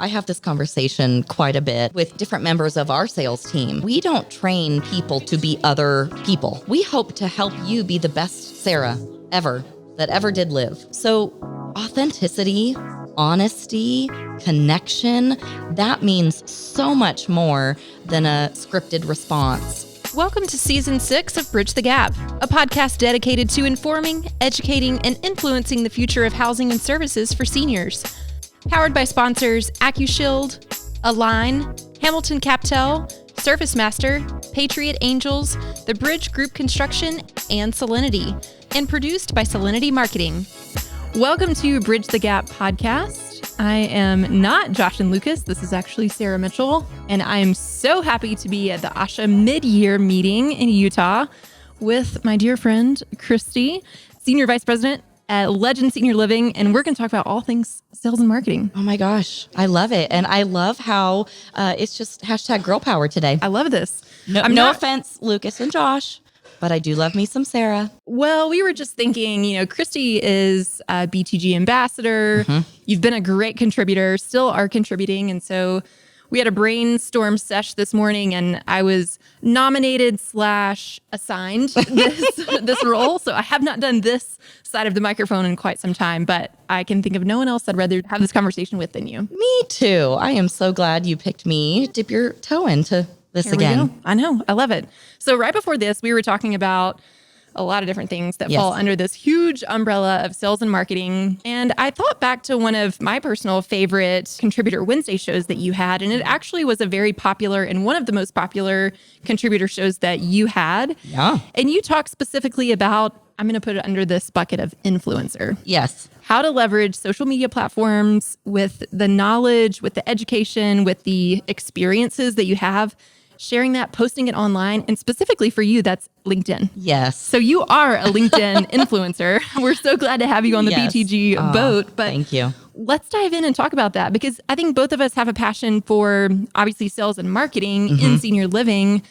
I have this conversation quite a bit with different members of our sales team. We don't train people to be other people. We hope to help you be the best Sara that ever did live. So authenticity, honesty, connection, that means so much more than a scripted response. Welcome to Season 6 of Bridge the Gap, a podcast dedicated to informing, educating, and influencing the future of housing and services for seniors. Powered by sponsors AccuShield, Align, Hamilton Captel, Surface Master, Patriot Angels, The Bridge Group Construction, and Solinity, and produced by Solinity Marketing. Welcome to Bridge the Gap podcast. I am not Josh and Lucas. This is actually Sara Mitchell, and I am so happy to be at the ASHA Mid-Year Meeting in Utah with my dear friend, Christy, Senior Vice President at Legend Senior Living, and we're going to talk about all things sales and marketing. Oh my gosh, I love it. And I love how it's just hashtag girl power today. I love this. No offense, Lucas and Josh, but I do love me some Sara. Well, we were just thinking, Christy is a BTG ambassador. Mm-hmm. You've been a great contributor, still are contributing. And so we had a brainstorm sesh this morning, and I was nominated / assigned this role. So I have not done this side of the microphone in quite some time, but I can think of no one else I'd rather have this conversation with than you. Me too. I am so glad you picked me. Dip your toe into this Here again. I know. I love it. So right before this, we were talking about a lot of different things that fall under this huge umbrella of sales and marketing. And I thought back to one of my personal favorite Contributor Wednesday shows that you had. And it actually was a very popular and one of the most popular contributor shows that you had. Yeah. And you talked specifically about, I'm going to put it under this bucket of influencer. Yes. How to leverage social media platforms with the knowledge, with the education, with the experiences that you have, sharing that, posting it online, and specifically for you, that's LinkedIn. Yes. So you are a LinkedIn influencer. We're so glad to have you on the BTG boat. But thank you. Let's dive in and talk about that, because I think both of us have a passion for obviously sales and marketing in senior living.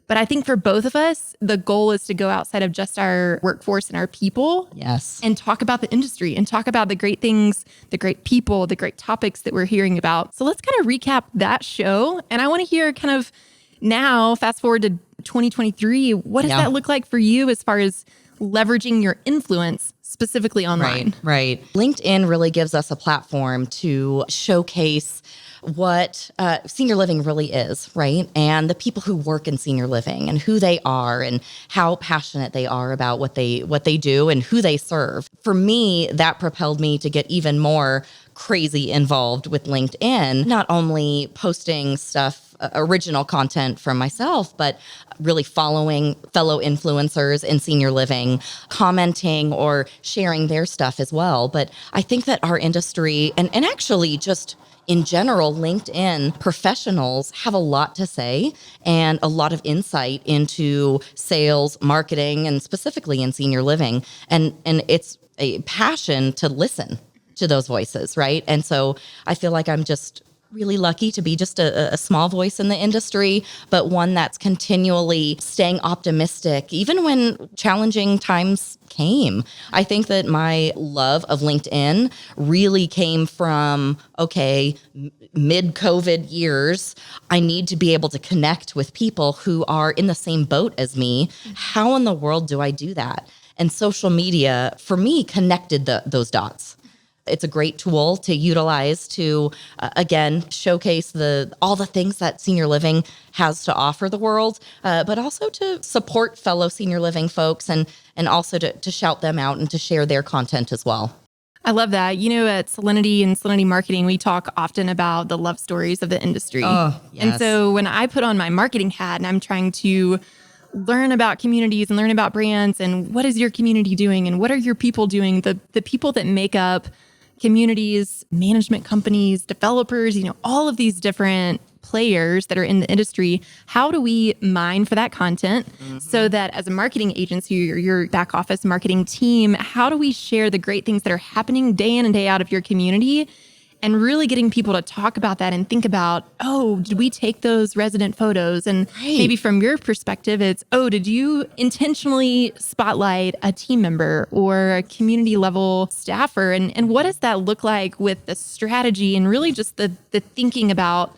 But I think for both of us, the goal is to go outside of just our workforce and our people. Yes. And talk about the industry and talk about the great things, the great people, the great topics that we're hearing about. So let's kind of recap that show. And I want to hear kind of now, fast forward to 2023, what does that look like for you as far as leveraging your influence specifically online? Right. LinkedIn really gives us a platform to showcase what senior living really is, right? And the people who work in senior living and who they are and how passionate they are about what they do and who they serve. For me, that propelled me to get even more crazy involved with LinkedIn, not only posting stuff, original content from myself, but really following fellow influencers in senior living, commenting or sharing their stuff as well. But I think that our industry and actually just in general, LinkedIn professionals have a lot to say and a lot of insight into sales, marketing, and specifically in senior living. And it's a passion to listen to those voices, right? And so I feel like I'm just really lucky to be just a small voice in the industry, but one that's continually staying optimistic, even when challenging times came. I think that my love of LinkedIn really came from, mid-COVID years, I need to be able to connect with people who are in the same boat as me. How in the world do I do that? And social media, for me, connected those dots. It's a great tool to utilize to, again, showcase all the things that senior living has to offer the world, but also to support fellow senior living folks and also to shout them out and to share their content as well. I love that. At Solinity and Solinity Marketing, we talk often about the love stories of the industry. Oh, yes. And so when I put on my marketing hat and I'm trying to learn about communities and learn about brands and what is your community doing and what are your people doing, the people that make up communities, management companies, developers, all of these different players that are in the industry, how do we mine for that content so that as a marketing agency or your back office marketing team, how do we share the great things that are happening day in and day out of your community and really getting people to talk about that and think about, oh, did we take those resident photos? And maybe from your perspective, it's, oh, did you intentionally spotlight a team member or a community level staffer? And what does that look like with the strategy and really just the thinking about,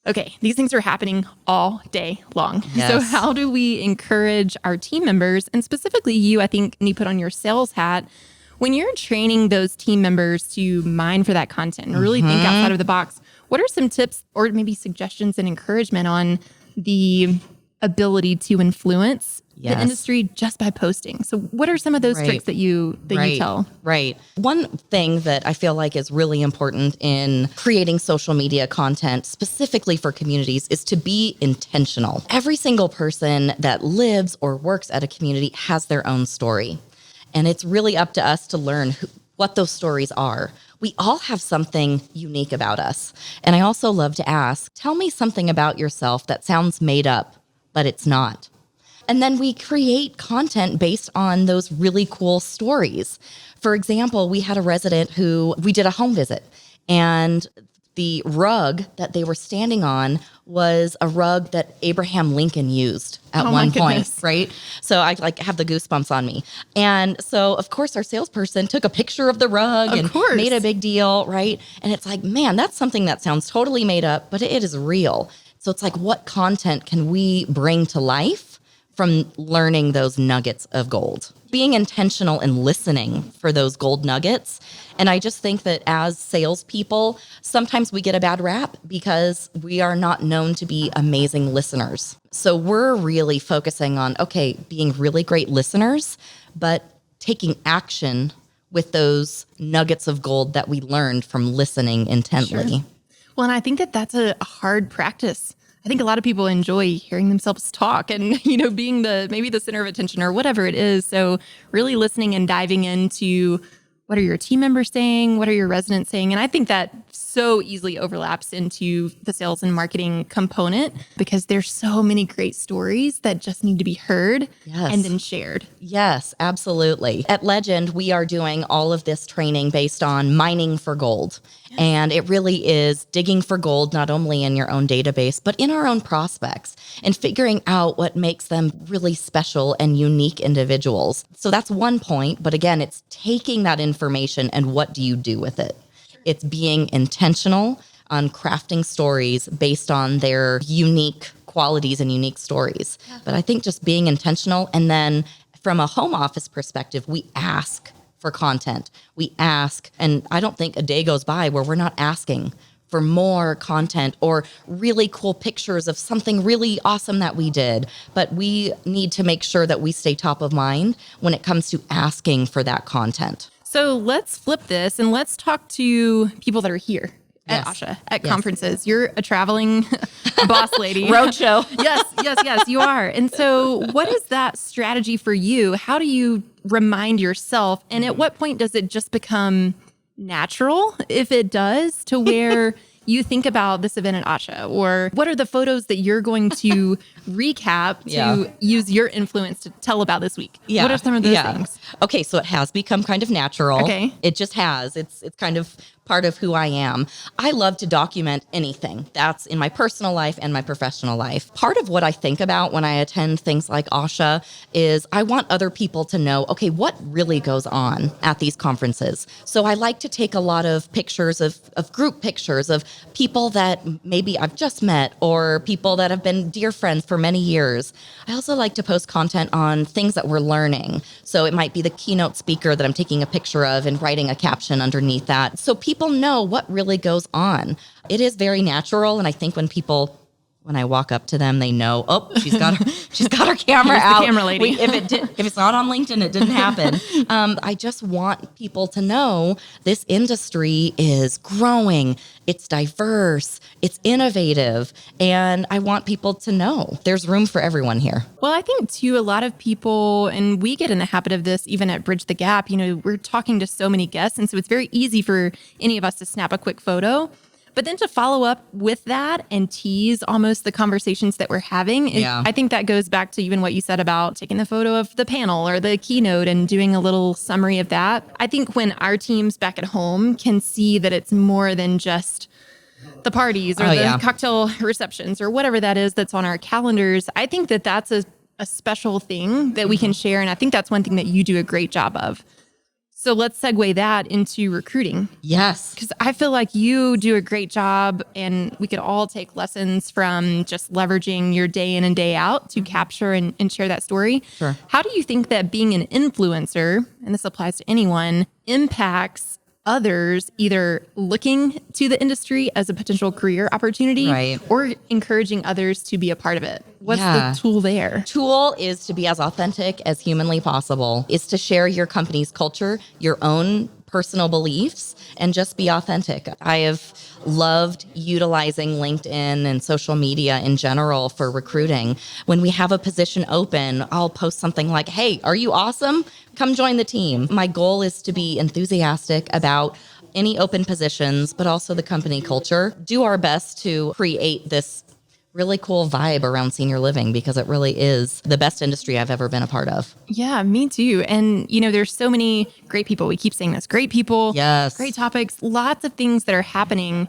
okay, these things are happening all day long. Yes. So how do we encourage our team members, and specifically you, I think, when you put on your sales hat, when you're training those team members to mine for that content and really think outside of the box, what are some tips or maybe suggestions and encouragement on the ability to influence the industry just by posting? So what are some of those tricks that you tell? Right. One thing that I feel like is really important in creating social media content specifically for communities is to be intentional. Every single person that lives or works at a community has their own story. And it's really up to us to learn what those stories are. We all have something unique about us. And I also love to ask, tell me something about yourself that sounds made up, but it's not. And then we create content based on those really cool stories. For example, we had a resident who we did a home visit, and the rug that they were standing on was a rug that Abraham Lincoln used at one point, right? So I have the goosebumps on me. And so, of course, our salesperson took a picture of the rug and made a big deal, right? And it's like, man, that's something that sounds totally made up, but it is real. So it's like, what content can we bring to life from learning those nuggets of gold? Being intentional and listening for those gold nuggets. And I just think that as salespeople, sometimes we get a bad rap because we are not known to be amazing listeners. So we're really focusing on, okay, being really great listeners, but taking action with those nuggets of gold that we learned from listening intently. Sure. Well, and I think that that's a hard practice. I think a lot of people enjoy hearing themselves talk and, being maybe the center of attention or whatever it is. So really listening and diving into what are your team members saying? What are your residents saying? And I think that so easily overlaps into the sales and marketing component because there's so many great stories that just need to be heard and then shared. Yes, absolutely. At Legend, we are doing all of this training based on mining for gold. And it really is digging for gold, not only in your own database, but in our own prospects and figuring out what makes them really special and unique individuals. So that's one point. But again, it's taking that information and what do you do with it? It's being intentional on crafting stories based on their unique qualities and unique stories. But I think just being intentional, and then from a home office perspective, we ask for content. We ask, and I don't think a day goes by where we're not asking for more content or really cool pictures of something really awesome that we did. But we need to make sure that we stay top of mind when it comes to asking for that content. So let's flip this and let's talk to people that are here at ASHA, at conferences. You're a traveling boss lady. Roadshow. Yes, you are. And so what is that strategy for you? How do you remind yourself? And at what point does it just become natural, if it does, to where you think about this event at ASHA? Or what are the photos that you're going to recap to use your influence to tell about this week? What are some of those things? Okay, so it has become kind of natural. Okay. It just has. It's kind of part of who I am. I love to document anything. That's in my personal life and my professional life. Part of what I think about when I attend things like ASHA is I want other people to know, okay, what really goes on at these conferences. So I like to take a lot of pictures of group pictures of people that maybe I've just met or people that have been dear friends for many years. I also like to post content on things that we're learning. So it might be the keynote speaker that I'm taking a picture of and writing a caption underneath that. So people know what really goes on. It is very natural. And I think when I walk up to them, they know, oh, she's got her camera out. The camera lady. If it's not on LinkedIn, it didn't happen. I just want people to know this industry is growing. It's diverse. It's innovative. And I want people to know there's room for everyone here. Well, I think too, a lot of people, and we get in the habit of this even at Bridge the Gap, we're talking to so many guests. And so it's very easy for any of us to snap a quick photo. But then to follow up with that and tease almost the conversations that we're having, I think that goes back to even what you said about taking the photo of the panel or the keynote and doing a little summary of that. I think when our teams back at home can see that it's more than just the parties or the cocktail receptions or whatever that is that's on our calendars, I think that that's a special thing that we can share. And I think that's one thing that you do a great job of. So let's segue that into recruiting. Yes. Because I feel like you do a great job and we could all take lessons from just leveraging your day in and day out to capture and share that story. Sure. How do you think that being an influencer, and this applies to anyone, impacts others either looking to the industry as a potential career opportunity or encouraging others to be a part of it? What's the tool there? Tool is to be as authentic as humanly possible, is to share your company's culture, your own personal beliefs, and just be authentic. I have loved utilizing LinkedIn and social media in general for recruiting. When we have a position open, I'll post something like, hey, are you awesome? Come join the team. My goal is to be enthusiastic about any open positions, but also the company culture. Do our best to create this really cool vibe around senior living because it really is the best industry I've ever been a part of. Yeah, me too. And, there's so many great people. We keep saying this, great people, great topics, lots of things that are happening.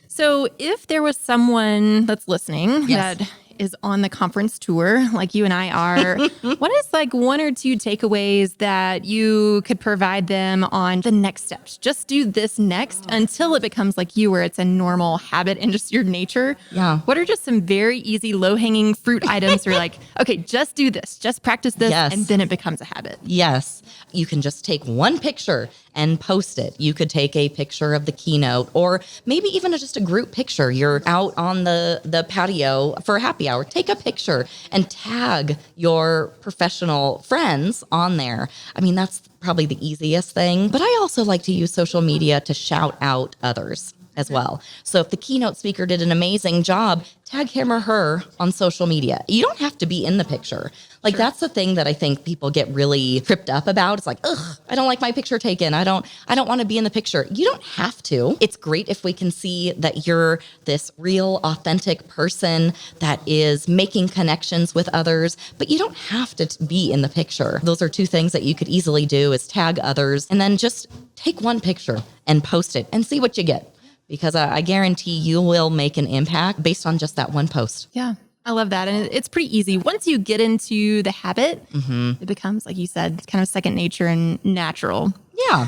So if there was someone that's listening that is on the conference tour like you and I are, what is like one or two takeaways that you could provide them on the next steps? Just do this next until it becomes like you, where it's a normal habit and just your nature. Yeah. What are just some very easy low-hanging fruit items where like, okay, just do this, just practice this, and then it becomes a habit? Yes. You can just take one picture and post it. You could take a picture of the keynote or maybe even just a group picture. You're out on the patio for a happy hour. Take a picture and tag your professional friends on there. I mean, that's probably the easiest thing. But I also like to use social media to shout out others as well. So if the keynote speaker did an amazing job, tag him or her on social media. You don't have to be in the picture. Like that's the thing that I think people get really tripped up about. It's like, ugh, I don't like my picture taken. I don't want to be in the picture. You don't have to. It's great if we can see that you're this real, authentic person that is making connections with others, but you don't have to be in the picture. Those are two things that you could easily do is tag others and then just take one picture and post it and see what you get. Because I guarantee you will make an impact based on just that one post. Yeah, I love that. And it's pretty easy. Once you get into the habit, it becomes, like you said, kind of second nature and natural. Yeah.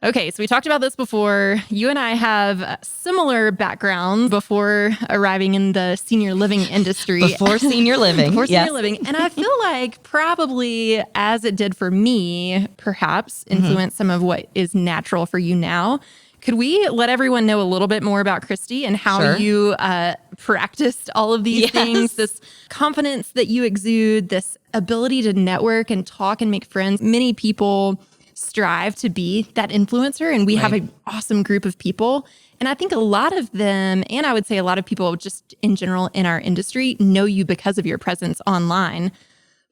Okay, so we talked about this before. You and I have similar backgrounds before arriving in the senior living industry. Before senior living. Senior living. And I feel like probably, as it did for me, perhaps influenced some of what is natural for you now. Could we let everyone know a little bit more about Christy and how you practiced all of these things, this confidence that you exude, this ability to network and talk and make friends? Many people strive to be that influencer, and we have an awesome group of people. And I think a lot of them, and I would say a lot of people just in general in our industry, know you because of your presence online.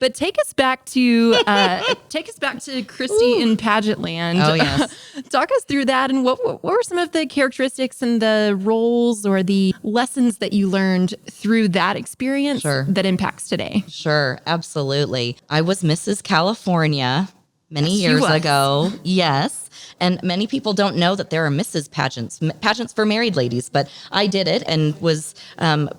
But take us back to Christy in Pageant Land. Oh, yes. Talk us through that, and what were some of the characteristics and the roles or the lessons that you learned through that experience that impacts today? Sure, absolutely. I was Mrs. California many years ago. Yes. And many people don't know that there are Mrs. pageants for married ladies, but I did it and was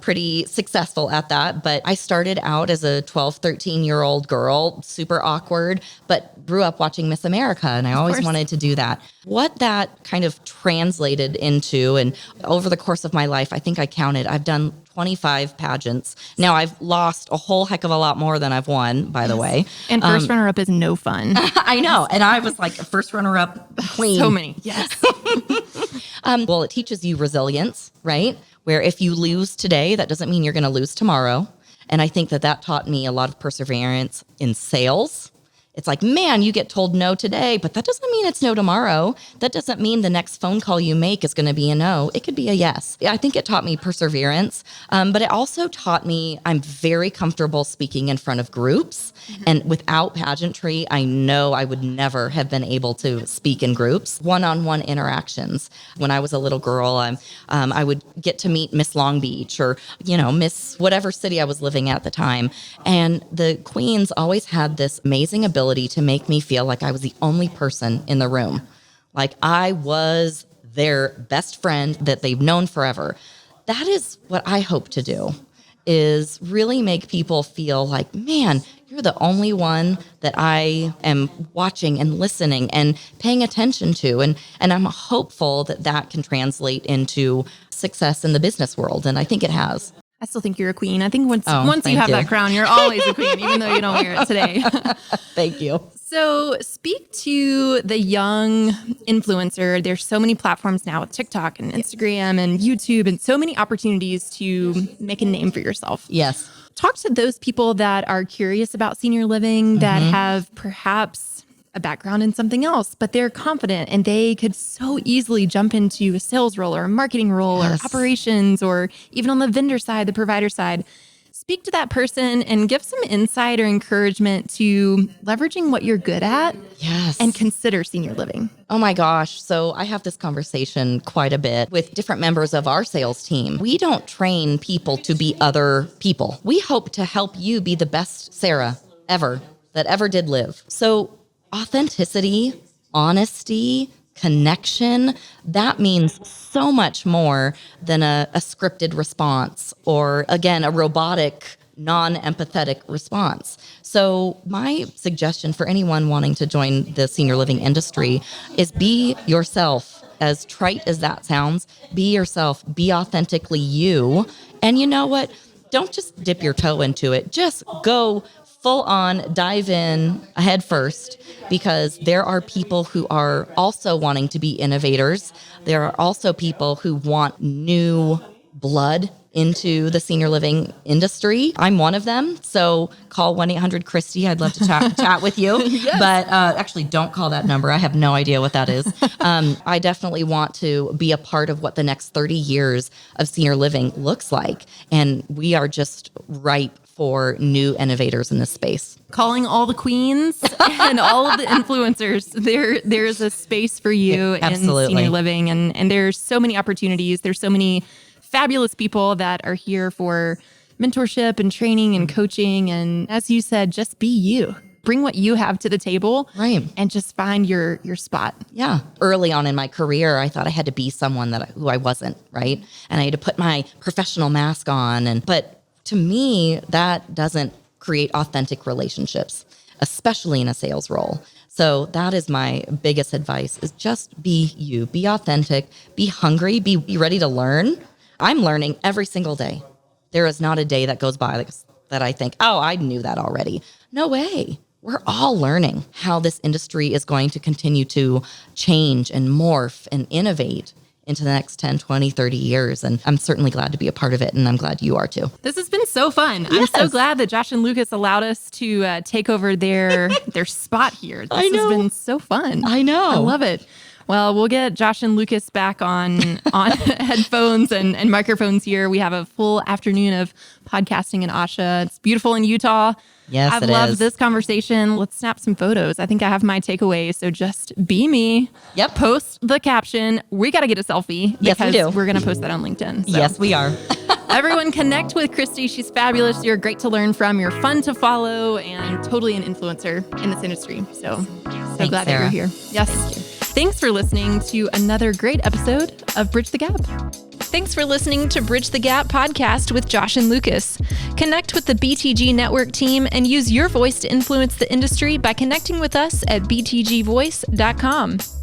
pretty successful at that. But I started out as a 12, 13-year-old girl, super awkward, but grew up watching Miss America, and I always wanted to do that. What that kind of translated into, and over the course of my life, I think I counted, I've done 25 pageants. Now, I've lost a whole heck of a lot more than I've won, by the way. And first runner-up is no fun. I know. And I was like first runner-up queen. So many. Yes. Well, it teaches you resilience, right? Where if you lose today, that doesn't mean you're going to lose tomorrow. And I think that taught me a lot of perseverance in sales. It's like, man, you get told no today, but that doesn't mean it's no tomorrow. That doesn't mean the next phone call you make is going to be a no. It could be a yes. I think it taught me perseverance, but it also taught me I'm very comfortable speaking in front of groups. And without pageantry, I know I would never have been able to speak in groups. One-on-one interactions. When I was a little girl, I would get to meet Miss Long Beach or, Miss whatever city I was living at the time. And the queens always had this amazing ability to make me feel like I was the only person in the room. Like I was their best friend that they've known forever. That is what I hope to do, is really make people feel like, man, you're the only one that I am watching and listening and paying attention to. And I'm hopeful that that can translate into success in the business world. And I think it has. I still think you're a queen. I think once you have that crown, you're always a queen, even though you don't wear it today. Thank you. So speak to the young influencer. There's so many platforms now with TikTok and Instagram and YouTube and so many opportunities to make a name for yourself. Yes. Talk to those people that are curious about senior living, that have perhaps a background in something else, but they're confident and they could so easily jump into a sales role or a marketing role or operations, or even on the vendor side, the provider side. Speak to that person and give some insight or encouragement to leveraging what you're good at. Yes. And consider senior living. Oh my gosh. So I have this conversation quite a bit with different members of our sales team. We don't train people to be other people. We hope to help you be the best Sara ever that ever did live. So authenticity, honesty, connection, that means so much more than a scripted response or, again, a robotic, non-empathetic response. So my suggestion for anyone wanting to join the senior living industry is be yourself. As trite as that sounds, be yourself, be authentically you. And you know what? Don't just dip your toe into it. Just go full on, dive in head first, because there are people who are also wanting to be innovators. There are also people who want new blood into the senior living industry. I'm one of them. So call 1-800-CHRISTY. I'd love to chat with you. Yes. But actually, don't call that number. I have no idea what that is. I definitely want to be a part of what the next 30 years of senior living looks like. And we are just ripe for new innovators in this space. Calling all the queens and all of the influencers. There's a space for you in senior living. And there's so many opportunities. There's so many fabulous people that are here for mentorship and training and coaching. And as you said, just be you. Bring what you have to the table, right? And just find your spot. Yeah. Early on in my career, I thought I had to be someone who I wasn't, right? And I had to put my professional mask on. But to me, that doesn't create authentic relationships, especially in a sales role. So that is my biggest advice, is just be you, be authentic, be hungry, be ready to learn. I'm learning every single day. There is not a day that goes by that I think, oh, I knew that already. No way. We're all learning how this industry is going to continue to change and morph and innovate into the next 10, 20, 30 years. And I'm certainly glad to be a part of it. And I'm glad you are too. This has been so fun. Yes. I'm so glad that Josh and Lucas allowed us to take over their spot here. This has been so fun. I know. I love it. Well, we'll get Josh and Lucas back on headphones and microphones here. We have a full afternoon of podcasting in ASHA. It's beautiful in Utah. Yes, I've loved this conversation. Let's snap some photos. I think I have my takeaway. So just be me. Yep. Post the caption. We got to get a selfie. Yes, we do. We're going to post that on LinkedIn. So. Yes, we are. Everyone connect with Christy. She's fabulous. You're great to learn from. You're fun to follow and totally an influencer in this industry. So Thanks, glad Sara. that you're here. Yes. Thanks for listening to another great episode of Bridge the Gap. Thanks for listening to Bridge the Gap podcast with Josh and Lucas. Connect with the BTG Network team and use your voice to influence the industry by connecting with us at btgvoice.com.